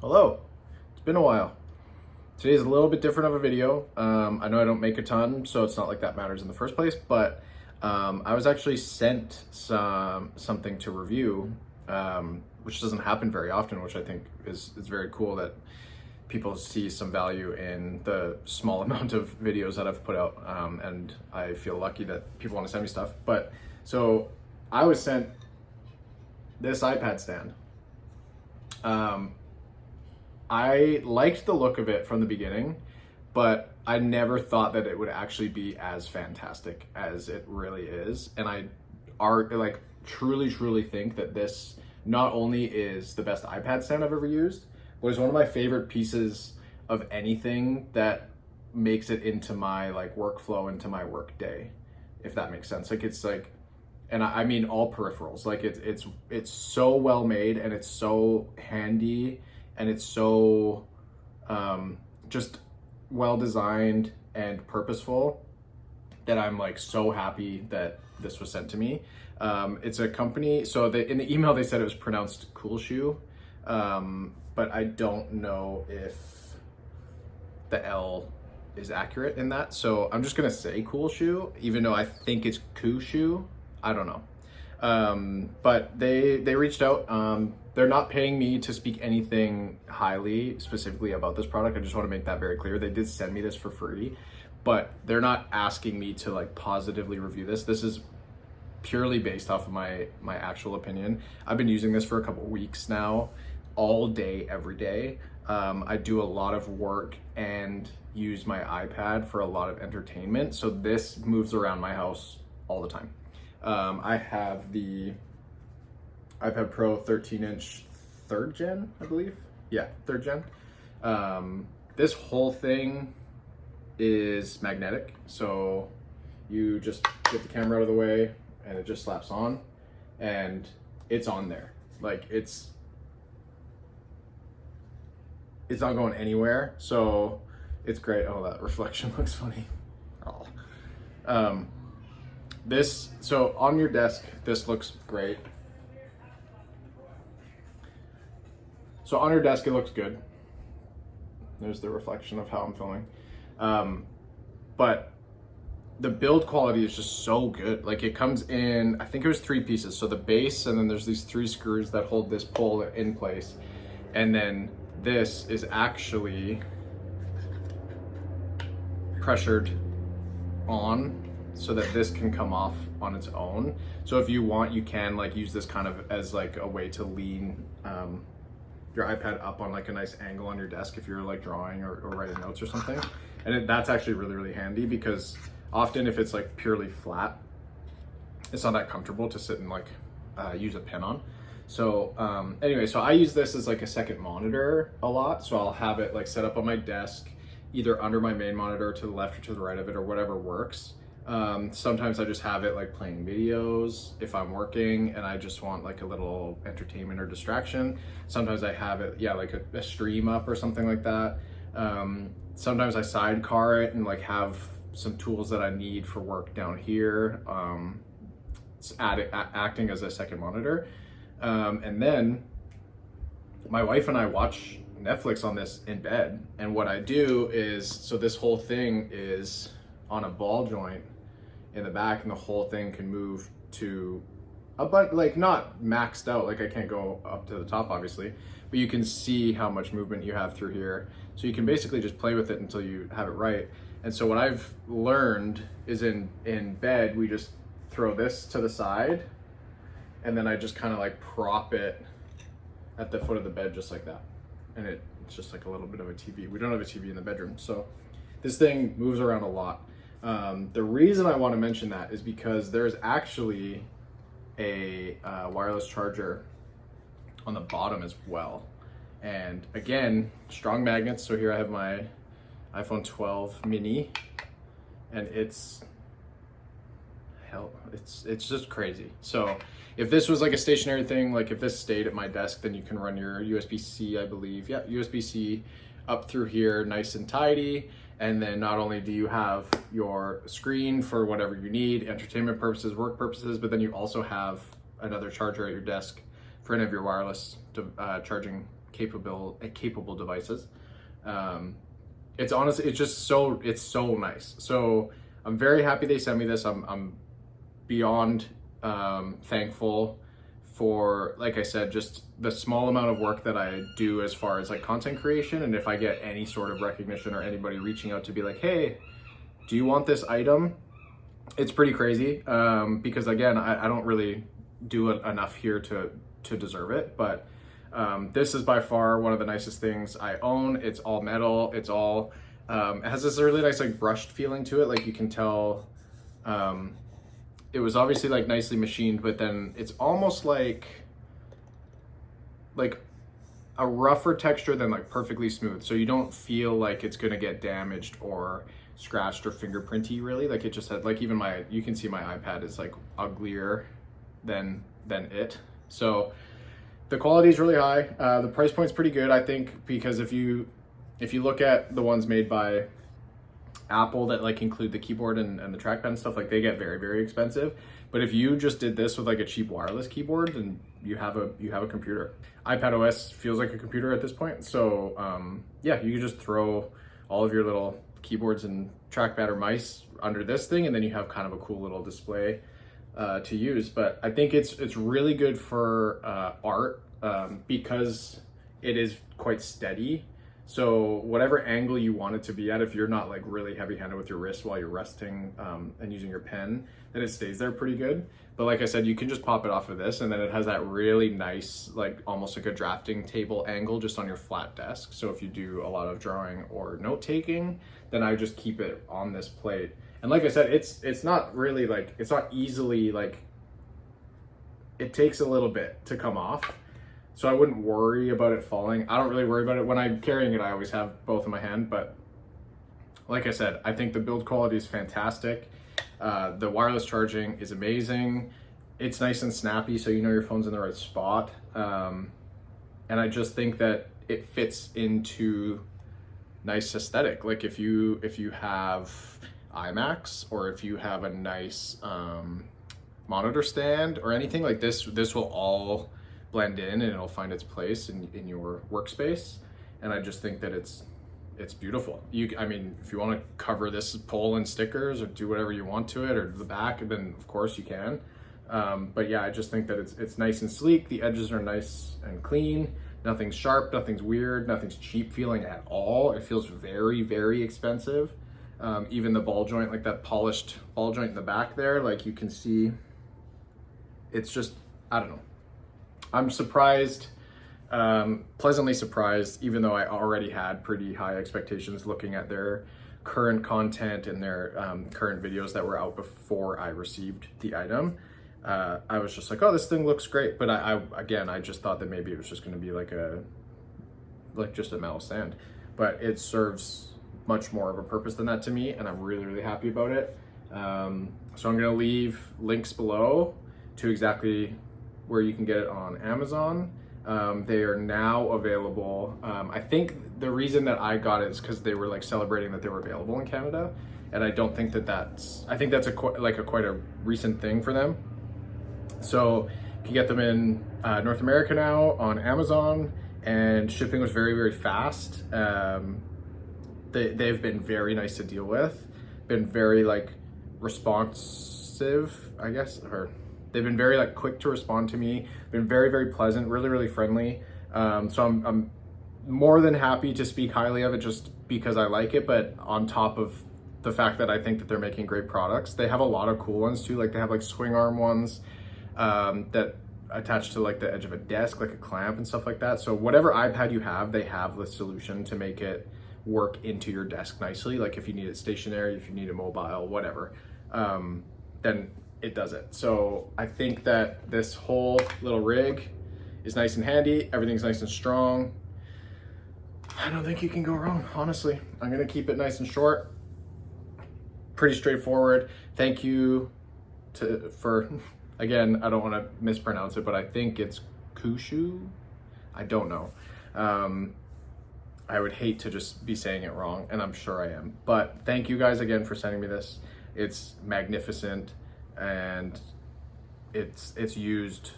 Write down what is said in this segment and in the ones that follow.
Hello, it's been a while. Today's a little bit different of a video. I know I don't make a ton, so it's not like that matters in the first place, but I was actually sent something to review, which doesn't happen very often, which I think is very cool that people see some value in the small amount of videos that I've put out, and I feel lucky that people want to send me stuff. But so I was sent this iPad stand. I liked the look of it from the beginning, but I never thought that it would actually be as fantastic as it really is. And I truly think that this not only is the best iPad stand I've ever used, but it's one of my favorite pieces of anything that makes it into my workflow, into my work day, if that makes sense. And I mean all peripherals. It's so well made, and it's so handy, and it's so just well designed and purposeful that I'm so happy that this was sent to me. It's a company, so in the email they said it was pronounced KUXIU, but I don't know if the L is accurate in that. So I'm just gonna say KUXIU, even though I think it's KUXIU. I don't know. But they reached out. They're not paying me to speak anything highly specifically about this product. I just want to make that very clear. They did send me this for free, but they're not asking me to positively review this. This is purely based off of my actual opinion. I've been using this for a couple weeks now, all day, every day. I do a lot of work and use my iPad for a lot of entertainment. So this moves around my house all the time. I have the iPad Pro 13-inch 3rd gen, I believe. Yeah, 3rd gen. This whole thing is magnetic. So you just get the camera out of the way and it just slaps on and it's on there. It's not going anywhere. So it's great. Oh, that reflection looks funny. Oh. So on your desk, this looks great. So on your desk, it looks good. There's the reflection of how I'm filming. But the build quality is just so good. It comes in, I think it was 3 pieces. So the base, and then there's these 3 screws that hold this pole in place. And then this is actually pressured on so that this can come off on its own. So if you want, you can use this kind of as a way to lean your iPad up on a nice angle on your desk if you're drawing or writing notes or something. And that's actually really handy, because often if it's purely flat, it's not that comfortable to sit and use a pen on. So anyway, so I use this as a second monitor a lot. So I'll have it set up on my desk, either under my main monitor to the left or to the right of it, or whatever works. Sometimes I just have it playing videos if I'm working and I just want a little entertainment or distraction. Sometimes I have it, a stream up or something like that. Sometimes I sidecar it and have some tools that I need for work down here, acting as a second monitor. And then my wife and I watch Netflix on this in bed. And what I do is, so this whole thing is on a ball joint in the back, and the whole thing can move to not maxed out, I can't go up to the top obviously, but you can see how much movement you have through here. So you can basically just play with it until you have it right. And so what I've learned is in bed, we just throw this to the side, and then I just kind of prop it at the foot of the bed just like that. And it's just a little bit of a TV. We don't have a TV in the bedroom, so this thing moves around a lot. The reason I want to mention that is because there's actually a wireless charger on the bottom as well. And again, strong magnets. So here I have my iPhone 12 mini, and it's just crazy. So if this was a stationary thing, if this stayed at my desk, then you can run your USB-C, I believe. Yeah, USB-C up through here, nice and tidy. And then not only do you have your screen for whatever you need, entertainment purposes, work purposes, but then you also have another charger at your desk for any of your wireless charging capable devices. It's honestly, it's so nice. So I'm very happy they sent me this. I'm beyond thankful for, like I said, just the small amount of work that I do as far as like content creation. And if I get any sort of recognition or anybody reaching out to be like, hey, do you want this item? It's pretty crazy, because again, I don't really do enough here to deserve it, but this is by far one of the nicest things I own. It's all metal. It's all, it has this really nice like brushed feeling to it. Like you can tell, it was obviously like nicely machined, but then it's almost like a rougher texture than like perfectly smooth. So you don't feel like it's gonna get damaged or scratched or fingerprinty really. Like it just had like, even you can see my iPad is like uglier than it. So the quality is really high. The price point's pretty good, I think, because if you look at the ones made by Apple that like include the keyboard and the trackpad and stuff, like they get very, very expensive. But if you just did this with like a cheap wireless keyboard, then you have a computer. iPad OS feels like a computer at this point. So yeah, you can just throw all of your little keyboards and trackpad or mice under this thing, and then you have kind of a cool little display to use. But I think it's really good for art, because it is quite steady. So whatever angle you want it to be at, if you're not like really heavy-handed with your wrist while you're resting and using your pen, then it stays there pretty good. But like I said, you can just pop it off of this, and then it has that really nice, like almost like a drafting table angle just on your flat desk. So if you do a lot of drawing or note-taking, then I just keep it on this plate. And like I said, it's not really like, it's not easily like, it takes a little bit to come off. So I wouldn't worry about it falling. I don't really worry about it. When I'm carrying it, I always have both in my hand. But like I said, I think the build quality is fantastic. The wireless charging is amazing. It's nice and snappy, so you know your phone's in the right spot. And I just think that it fits into nice aesthetic. Like if you have iMacs, or if you have a nice monitor stand or anything like this will all blend in, and it'll find its place in your workspace. And I just think that it's beautiful. I mean, if you want to cover this pole in stickers or do whatever you want to it, or the back, then of course you can. But yeah, I just think that it's nice and sleek. The edges are nice and clean. Nothing's sharp, nothing's weird, nothing's cheap feeling at all. It feels very, very expensive. Even the ball joint, like that polished ball joint in the back there, like you can see, it's just, I don't know. I'm surprised, pleasantly surprised, even though I already had pretty high expectations looking at their current content and their current videos that were out before I received the item. I was just like, oh, this thing looks great. But I just thought that maybe it was just gonna be like just a metal stand. But it serves much more of a purpose than that to me, and I'm really, really happy about it. So I'm gonna leave links below to exactly where you can get it on Amazon. They are now available. I think the reason that I got it is because they were like celebrating that they were available in Canada, and I don't think I think that's quite a recent thing for them. So you can get them in North America now on Amazon, and shipping was very, very fast. They've been very nice to deal with, been very like responsive, I guess, or they've been very like quick to respond to me, been very, very pleasant, really, really friendly. So I'm more than happy to speak highly of it just because I like it, but on top of the fact that I think that they're making great products. They have a lot of cool ones too. Like they have like swing arm ones that attach to like the edge of a desk, like a clamp and stuff like that. So whatever iPad you have, they have the solution to make it work into your desk nicely. Like if you need it stationary, if you need it mobile, whatever, then it does it. So I think that this whole little rig is nice and handy. Everything's nice and strong. I don't think you can go wrong, honestly. I'm gonna keep it nice and short. Pretty straightforward. Thank you for, again, I don't want to mispronounce it, but I think it's KUXIU. I don't know. I would hate to just be saying it wrong, and I'm sure I am. But thank you guys again for sending me this. It's magnificent, and it's used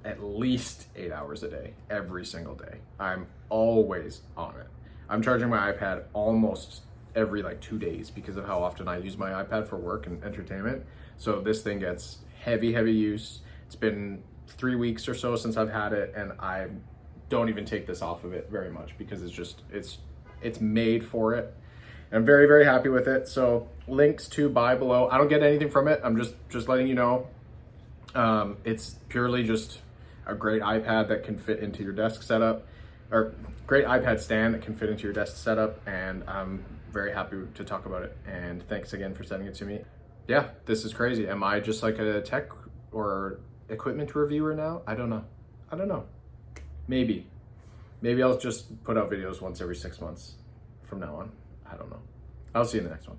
at least 8 hours a day, every single day. I'm always on it. I'm charging my iPad almost every like 2 days because of how often I use my iPad for work and entertainment. So this thing gets heavy use. It's been 3 weeks or so since I've had it, and I don't even take this off of it very much because it's made for it. I'm very happy with it. So links to buy below. I don't get anything from it. I'm just letting you know. It's purely just a great iPad that can fit into your desk setup, or great iPad stand that can fit into your desk setup, and I'm very happy to talk about it. And thanks again for sending it to me. Yeah, this is crazy. Am I just like a tech or equipment reviewer now? I don't know. Maybe I'll just put out videos once every 6 months from now on. I don't know. I'll see you in the next one.